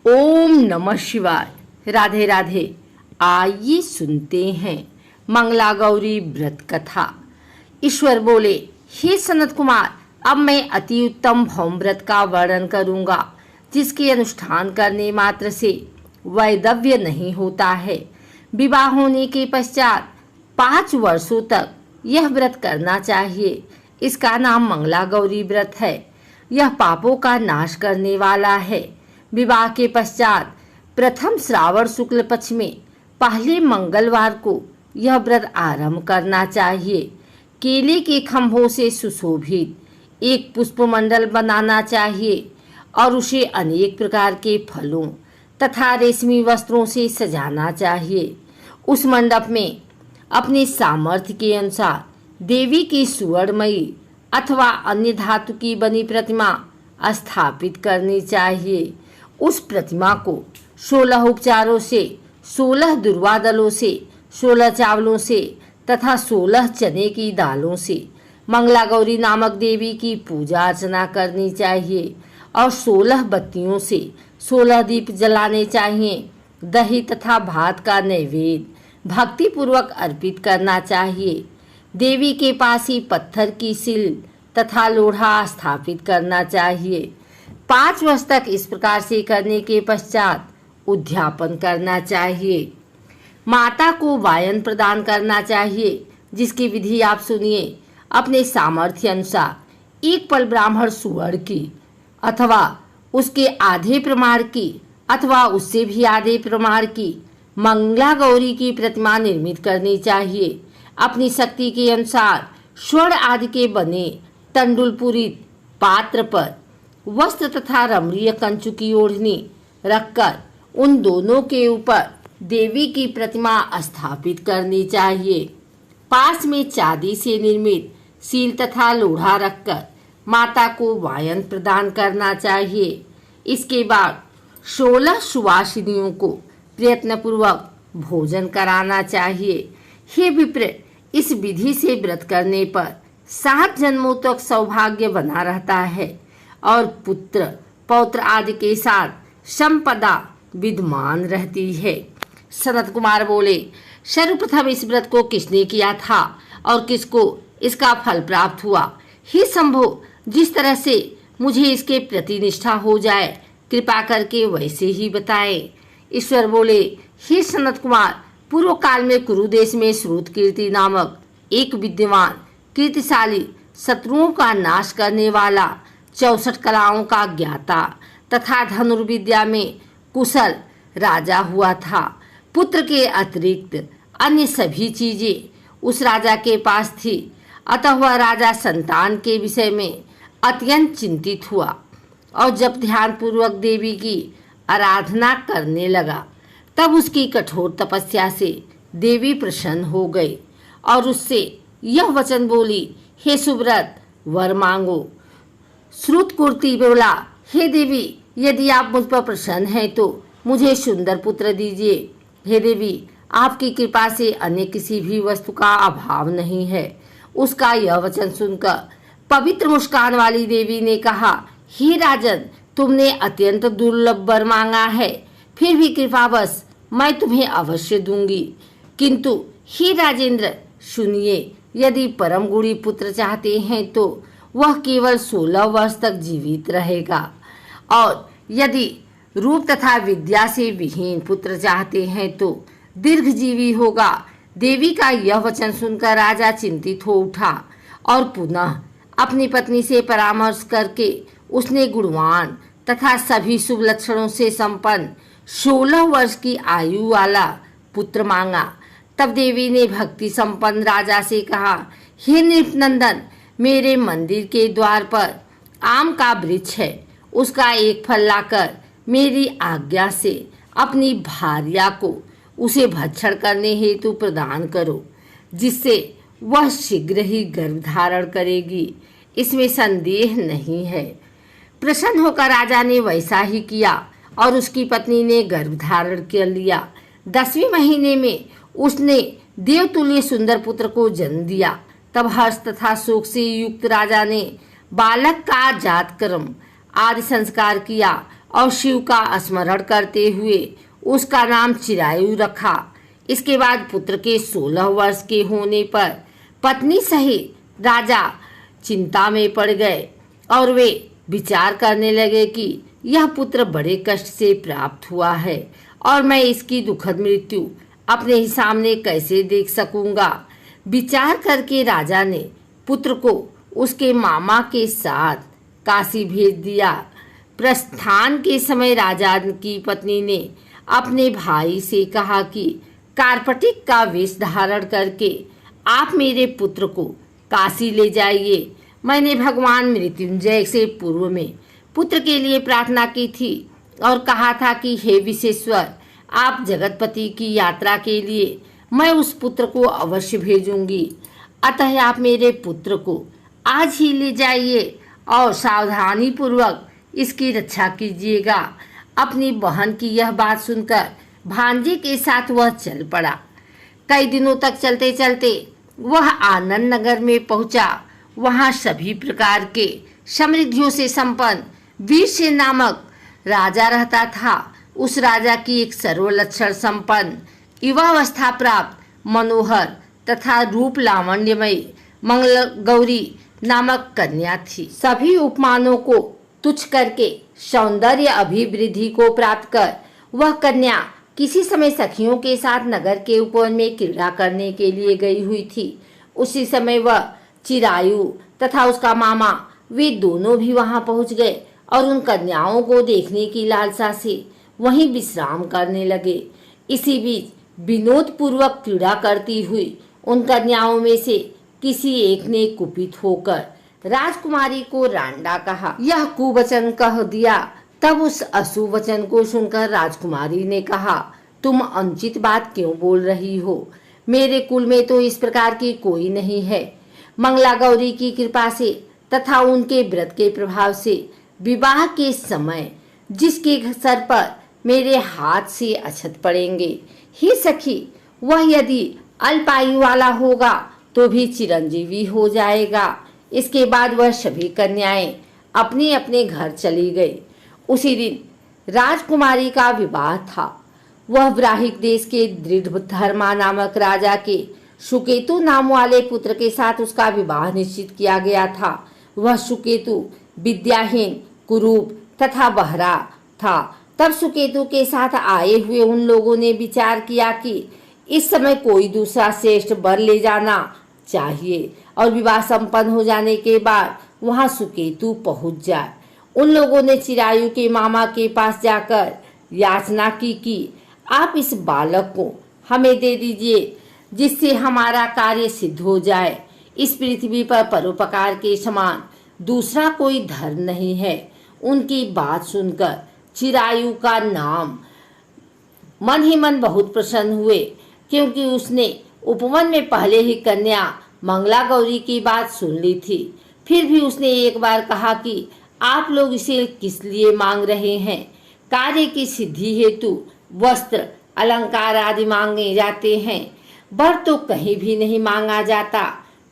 ओम नमः शिवाय। राधे राधे। आइए सुनते हैं मंगला गौरी व्रत कथा। ईश्वर बोले, हे सनत कुमार, अब मैं अति उत्तम भौम व्रत का वर्णन करूंगा, जिसके अनुष्ठान करने मात्र से वैधव्य नहीं होता है। विवाह होने के पश्चात 5 वर्षों तक यह व्रत करना चाहिए। इसका नाम मंगला गौरी व्रत है। यह पापों का नाश करने वाला है। विवाह के पश्चात प्रथम श्रावण शुक्ल पक्ष में पहले मंगलवार को यह व्रत आरंभ करना चाहिए। केले के खंभों से सुशोभित एक पुष्पमंडल बनाना चाहिए और उसे अनेक प्रकार के फलों तथा रेशमी वस्त्रों से सजाना चाहिए। उस मंडप में अपने सामर्थ्य के अनुसार देवी की सुवर्णमयी अथवा अन्य धातु की बनी प्रतिमा स्थापित करनी चाहिए। उस प्रतिमा को 16 उपचारों से, 16 दुर्वा दलों से, 16 चावलों से तथा 16 चने की दालों से मंगला गौरी नामक देवी की पूजा अर्चना करनी चाहिए और 16 बत्तियों से 16 दीप जलाने चाहिए। दही तथा भात का नैवेद्य भक्ति पूर्वक अर्पित करना चाहिए। देवी के पास ही पत्थर की सिल तथा लोढ़ा स्थापित करना चाहिए। 5 वर्ष तक इस प्रकार से करने के पश्चात उद्यापन करना चाहिए। माता को वायन प्रदान करना चाहिए, जिसकी विधि आप सुनिए। अपने सामर्थ्य अनुसार एक पल ब्राह्मण सुवर्ण की अथवा उसके आधे प्रमाण की अथवा उससे भी आधे प्रमाण की मंगला गौरी की प्रतिमा निर्मित करनी चाहिए। अपनी शक्ति के अनुसार स्वर्ण आदि के बने तंडुल पूरित पात्र पर वस्त्र तथा रमणीय कंचु की ओढ़नी रखकर उन दोनों के ऊपर देवी की प्रतिमा स्थापित करनी चाहिए। पास में चांदी से निर्मित सील तथा लोढ़ा रखकर माता को वायन प्रदान करना चाहिए। इसके बाद 16 सुवासिनियों को प्रयत्नपूर्वक भोजन कराना चाहिए। हे विप्र, इस विधि से व्रत करने पर 7 जन्मों तक सौभाग्य बना रहता है और पुत्र पौत्र आदि के साथ संपदा विद्यमान रहती है। सनत कुमार बोले, सर्वप्रथम इस व्रत को किसने किया था और किसको इसका फल प्राप्त हुआ? हे शंभो, जिस तरह से मुझे इसके प्रति निष्ठा हो जाए, कृपा करके वैसे ही बताएं। ईश्वर बोले, हे सनत कुमार, पूर्व काल में कुरु देश में श्रुत कीर्ति नामक एक विद्यमान कीर्तिशाली शत्रुओं का नाश करने वाला 64 कलाओं का ज्ञाता तथा धनुर्विद्या में कुशल राजा हुआ था। पुत्र के अतिरिक्त अन्य सभी चीजें उस राजा के पास थी। अतः वह राजा संतान के विषय में अत्यंत चिंतित हुआ और जब ध्यान पूर्वक देवी की आराधना करने लगा, तब उसकी कठोर तपस्या से देवी प्रसन्न हो गई और उससे यह वचन बोली, हे सुव्रत, वर मांगो। श्रुत कीर्ति बोला, हे देवी, यदि आप मुझ पर प्रसन्न हैं तो मुझे सुंदर पुत्र दीजिए। हे देवी, आपकी कृपा से अन्य किसी भी वस्तु का अभाव नहीं है। उसका यह वचन सुनकर पवित्र मुस्कान वाली देवी ने कहा, हे राजन, तुमने अत्यंत दुर्लभ वर मांगा है, फिर भी कृपावश मैं तुम्हें अवश्य दूंगी। किंतु हे राजेंद्र, सुनिए, यदि परम गुणी पुत्र चाहते हैं तो वह केवल 16 वर्ष तक जीवित रहेगा और यदि रूप तथा विद्या से विहीन पुत्र चाहते हैं तो दीर्घजीवी होगा। देवी का यह वचन सुनकर राजा चिंतित हो उठा और पुनः अपनी पत्नी से परामर्श करके उसने गुणवान तथा सभी शुभ लक्षणों से संपन्न 16 वर्ष की आयु वाला पुत्र मांगा। तब देवी ने भक्ति संपन्न राजा से कहा, हे नृपनंदन, मेरे मंदिर के द्वार पर आम का वृक्ष है, उसका एक फल लाकर मेरी आज्ञा से अपनी भार्या को उसे भक्षण करने हेतु प्रदान करो, जिससे वह शीघ्र ही गर्भ धारण करेगी। इसमें संदेह नहीं है। प्रसन्न होकर राजा ने वैसा ही किया और उसकी पत्नी ने गर्भ धारण कर लिया। 10वें महीने में उसने देवतुल्य सुंदर पुत्र को जन्म दिया। तब हर्ष तथा शोक से युक्त राजा ने बालक का जातकर्म आदि संस्कार किया और शिव का स्मरण करते हुए उसका नाम चिरायु रखा। इसके बाद पुत्र के 16 वर्ष के होने पर पत्नी सहित राजा चिंता में पड़ गए और वे विचार करने लगे कि यह पुत्र बड़े कष्ट से प्राप्त हुआ है और मैं इसकी दुखद मृत्यु अपने ही सामने कैसे देख सकूंगा। विचार करके राजा ने पुत्र को उसके मामा के साथ काशी भेज दिया। प्रस्थान के समय राजा की पत्नी ने अपने भाई से कहा कि कार्पटिक का वेश धारण करके आप मेरे पुत्र को काशी ले जाइए। मैंने भगवान मृत्युंजय से पूर्व में पुत्र के लिए प्रार्थना की थी और कहा था कि हे विश्वेश्वर, आप जगतपति की यात्रा के लिए मैं उस पुत्र को अवश्य भेजूंगी। अतः आप मेरे पुत्र को आज ही ले जाइए और सावधानी पूर्वक इसकी रक्षा कीजिएगा। अपनी बहन की यह बात सुनकर भांजे के साथ वह चल पड़ा। कई दिनों तक चलते चलते वह आनंद नगर में पहुंचा। वहां सभी प्रकार के समृद्धियों से संपन्न वीरसेन नामक राजा रहता था। उस राजा की एक सर्वलक्षण संपन्न युवावस्था प्राप्त मनोहर तथा रूप लावण्यमयी मंगल गौरी नामक कन्या थी। सभी उपमानों को तुच्छ करके सौंदर्य अभिवृद्धि को प्राप्त कर वह कन्या किसी समय सखियों के साथ नगर के उपवन में क्रीड़ा करने के लिए गई हुई थी। उसी समय वह चिरायु तथा उसका मामा वे दोनों भी वहां पहुंच गए और उन कन्याओं को देखने की लालसा से वहीं विश्राम करने लगे। इसी बीच विनोद पूर्वक क्रीड़ा करती हुई उन कन्याओं में से किसी एक ने कुपित होकर राजकुमारी को रांडा कहा। यह कुवचन कह दिया। तब उस अशुभ वचन को सुनकर राजकुमारी ने कहा, तुम अनुचित बात क्यों बोल रही हो? मेरे कुल में तो इस प्रकार की कोई नहीं है। मंगला गौरी की कृपा से तथा उनके व्रत के प्रभाव से विवाह के समय जिसके सर पर मेरे हाथ से अक्षत पड़ेंगे, हे सखी, वह यदि अल्पायु वाला होगा तो भी चिरंजीवी हो जाएगा। इसके बाद वह सभी कन्याएं अपने अपने घर चली गई। उसी दिन राजकुमारी का विवाह था। वह ब्राह्मण देश के दृढ़धर्मा नामक राजा के सुकेतु नाम वाले पुत्र के साथ उसका विवाह निश्चित किया गया था। वह सुकेतु विद्याहीन, कुरूप तथा बहरा था। तब सुकेतु के साथ आए हुए उन लोगों ने विचार किया कि इस समय कोई दूसरा श्रेष्ठ वर ले जाना चाहिए और विवाह संपन्न हो जाने के बाद वहां सुकेतु पहुंच जाए। उन लोगों ने चिरायु के मामा के पास जाकर याचना की कि आप इस बालक को हमें दे दीजिए जिससे हमारा कार्य सिद्ध हो जाए। इस पृथ्वी पर परोपकार के समान दूसरा कोई धर्म नहीं है। उनकी बात सुनकर चिरायु का नाम मन ही मन बहुत प्रसन्न हुए, क्योंकि उसने उपवन में पहले ही कन्या मंगला गौरी की बात सुन ली थी। फिर भी उसने एक बार कहा कि आप लोग इसे किस लिए मांग रहे हैं? कार्य की सिद्धि हेतु वस्त्र, अलंकार आदि मांगे जाते हैं, वर तो कहीं भी नहीं मांगा जाता।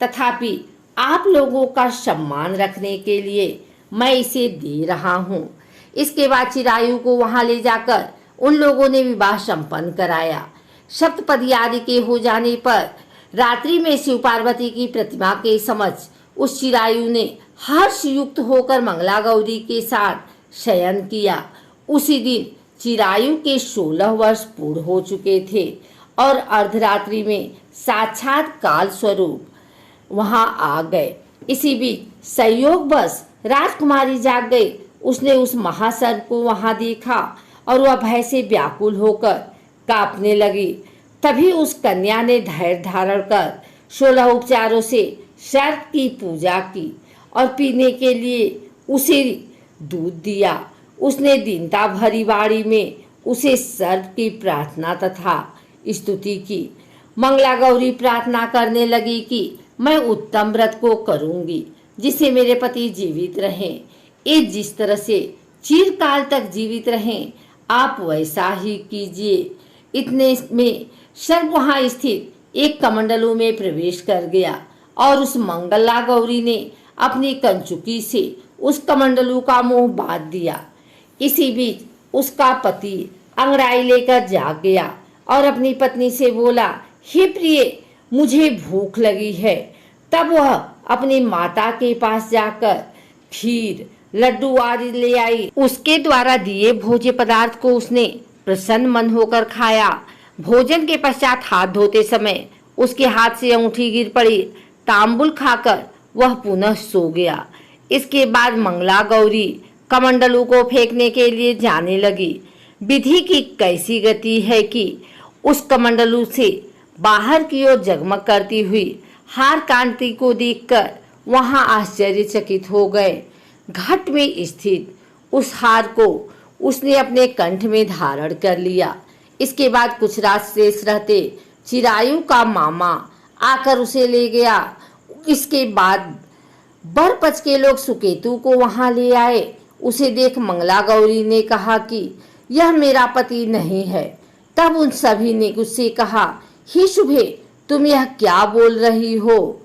तथापि आप लोगों का सम्मान रखने के लिए मैं इसे दे रहा हूँ। इसके बाद चिरायु को वहां ले जाकर उन लोगों ने विवाह संपन्न कराया। सप्तपदी आदि के हो जाने पर रात्रि में शिव पार्वती की प्रतिमा के समक्ष उस चिरायु ने हर्ष युक्त होकर मंगला गौरी के साथ शयन किया। उसी दिन चिरायु के 16 वर्ष पूर्ण हो चुके थे और अर्धरात्रि में साक्षात काल स्वरूप वहां आ गए। इसी बीच संयोगवश राजकुमारी जाग गई। उसने उस महासर्प को वहां देखा और वह भय से व्याकुल होकर कांपने लगी। तभी उस कन्या ने धैर्य धारण कर 16 उपचारों से सर्प की पूजा की और पीने के लिए उसे दूध दिया। उसने दीनता भरी वाणी में उसे सर्प की प्रार्थना तथा स्तुति की। मंगला गौरी प्रार्थना करने लगी कि मैं उत्तम व्रत को करूंगी जिससे मेरे पति जीवित रहें। ये जिस तरह से चिरकाल तक जीवित रहें, आप वैसा ही कीजिए। इतने में सर्प वहां स्थित एक कमंडलू में प्रवेश कर गया और उस मंगला गौरी ने अपनी कंचुकी से उस कमंडलू का मुंह बांध दिया। इसी बीच उसका पति अंगड़ाई लेकर जाग गया और अपनी पत्नी से बोला, हे प्रिय, मुझे भूख लगी है। तब वह अपनी माता के पास जाकर खीर, लड्डू आदि ले आई। उसके द्वारा दिए भोज्य पदार्थ को उसने प्रसन्न मन होकर खाया। भोजन के पश्चात हाथ धोते समय उसके हाथ से अंगूठी गिर पड़ी। तांबुल खाकर वह पुनः सो गया। इसके बाद मंगला गौरी कमंडलू को फेंकने के लिए जाने लगी। विधि की कैसी गति है कि उस कमंडलू से बाहर की ओर जगमग करती हुई हार कांति को देखकर वहां आश्चर्यचकित हो गए। घट में स्थित उस हार को उसने अपने कंठ में धारण कर लिया। इसके बाद कुछ रात शेष रहते चिरायु का मामा आकर उसे ले गया। इसके बाद बरपच के लोग सुकेतु को वहां ले आए। उसे देख मंगला गौरी ने कहा कि यह मेरा पति नहीं है। तब उन सभी ने उससे कहा, हे शुभे, तुम यह क्या बोल रही हो?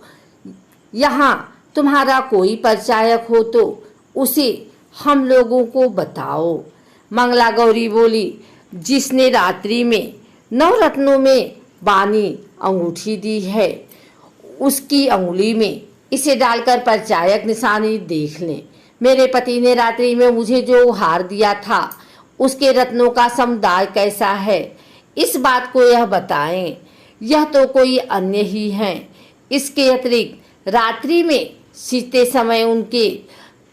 यहाँ तुम्हारा कोई परिचायक हो तो उसे हम लोगों को बताओ। मंगला गौरी बोली, जिसने रात्रि में 9 रत्नों में बानी अंगूठी दी है, उसकी अंगुली में इसे डालकर परिचायक निशानी देख लें। मेरे पति ने रात्रि में मुझे जो उपहार दिया था उसके रत्नों का समुदाय कैसा है, इस बात को यह बताएं। यह तो कोई अन्य ही हैं। इसके अतिरिक्त रात्रि में सीते समय उनके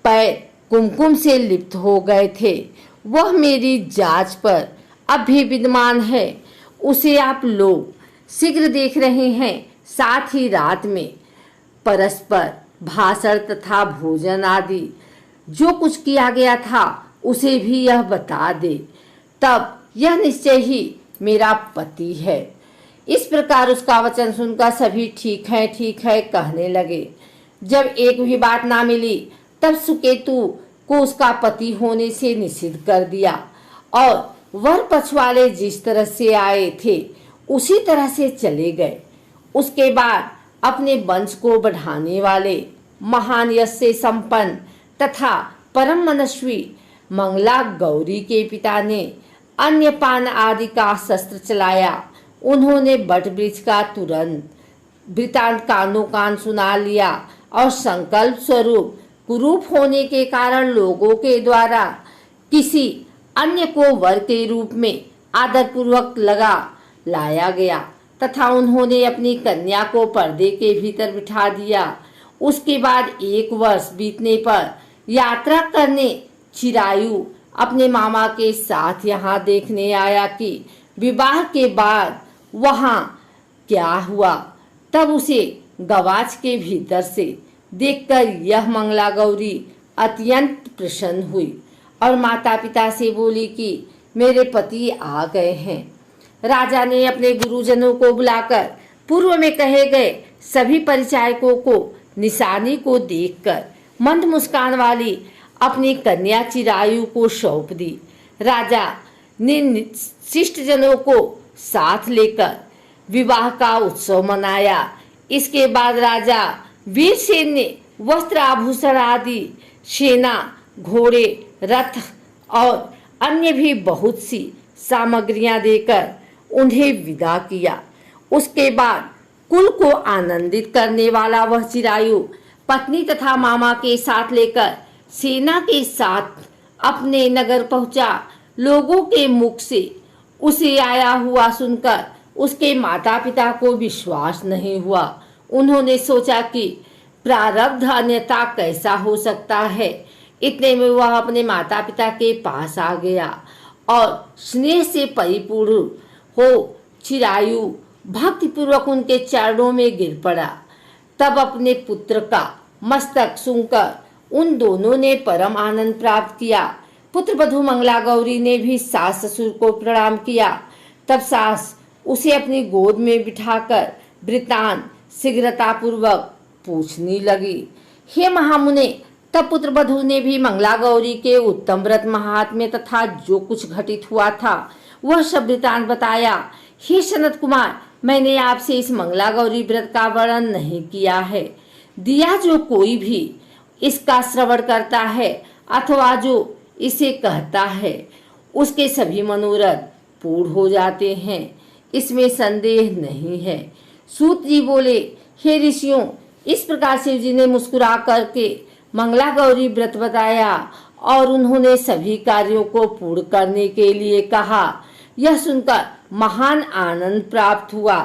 पैर कुमकुम से लिप्त हो गए थे। वह मेरी जांच पर अब भी विद्यमान है। उसे आप लोग शीघ्र देख रहे हैं। साथ ही रात में परस्पर भाषण तथा भोजन आदि जो कुछ किया गया था उसे भी यह बता दे। तब यह निश्चय ही मेरा पति है। इस प्रकार उसका वचन सुनकर सभी ठीक है कहने लगे। जब एक भी बात ना मिली तब सुकेतु को उसका पति होने से निषिद्ध कर दिया और वर पक्ष वाले जिस तरह से आए थे उसी तरह से चले गए। उसके बाद अपने वंश को बढ़ाने वाले महान यश से संपन्न तथा परम मनस्वी मंगला गौरी के पिता ने अन्य पान आदि का शस्त्र चलाया। उन्होंने बट वृक्ष का तुरंत वृतांत कानो कान सुना लिया और संकल्प स्वरूप कुरूप होने के कारण लोगों के द्वारा किसी अन्य को वर के रूप में आदरपूर्वक लगा लाया गया तथा उन्होंने अपनी कन्या को पर्दे के भीतर बिठा दिया। उसके बाद 1 वर्ष बीतने पर यात्रा करने चिरायु अपने मामा के साथ यहाँ देखने आया कि विवाह के बाद वहाँ क्या हुआ। तब उसे गवाच के भीतर से देखकर यह मंगला गौरी अत्यंत प्रसन्न हुई और माता पिता से बोली कि मेरे पति आ गए हैं। राजा ने अपने गुरुजनों को बुलाकर पूर्व में कहे गए सभी परिचायकों को निशानी को देखकर मंद मुस्कान वाली अपनी कन्या चिरायु को सौंप दी। राजा ने शिष्ट जनों को साथ लेकर विवाह का उत्सव मनाया। इसके बाद राजा वीरसेन ने वस्त्र आभूषण आदि सेना, घोड़े, रथ और अन्य भी बहुत सी सामग्रियां देकर उन्हें विदा किया। उसके बाद कुल को आनंदित करने वाला वह चिरायु पत्नी तथा मामा के साथ लेकर सेना के साथ अपने नगर पहुंचा। लोगों के मुख से उसे आया हुआ सुनकर उसके माता पिता को विश्वास नहीं हुआ। उन्होंने सोचा कि प्रारब्ध अन्यथा कैसा हो सकता है। इतने में वह अपने माता पिता के पास आ गया और स्नेह से परिपूर्ण हो चिरायु भक्तिपूर्वक उनके चरणों में गिर पड़ा। तब अपने पुत्र का मस्तक सूंघकर उन दोनों ने परम आनंद प्राप्त किया। पुत्र वधू मंगला गौरी ने भी सास ससुर को प्रणाम किया। तब सास उसे अपनी गोद में बिठाकर वृतांत शीघ्रतापूर्वक पूछने लगी। हे महामुने, तब पुत्र वधू ने भी मंगला गौरी के उत्तम व्रत महात्म्य तथा जो कुछ घटित हुआ था वह सब वृतांत बताया। हे सनत कुमार, मैंने आपसे इस मंगला गौरी व्रत का वर्णन नहीं किया है। दिया जो कोई भी इसका श्रवण करता है अथवा जो इसे कहता है उसके सभी मनोरथ पूर्ण हो जाते हैं, इसमें संदेह नहीं है। सूत जी बोले, हे ऋषियों, इस प्रकार शिव जी ने मुस्कुरा करके मंगला गौरी व्रत बताया और उन्होंने सभी कार्यों को पूर्ण करने के लिए कहा। यह सुनकर महान आनंद प्राप्त हुआ।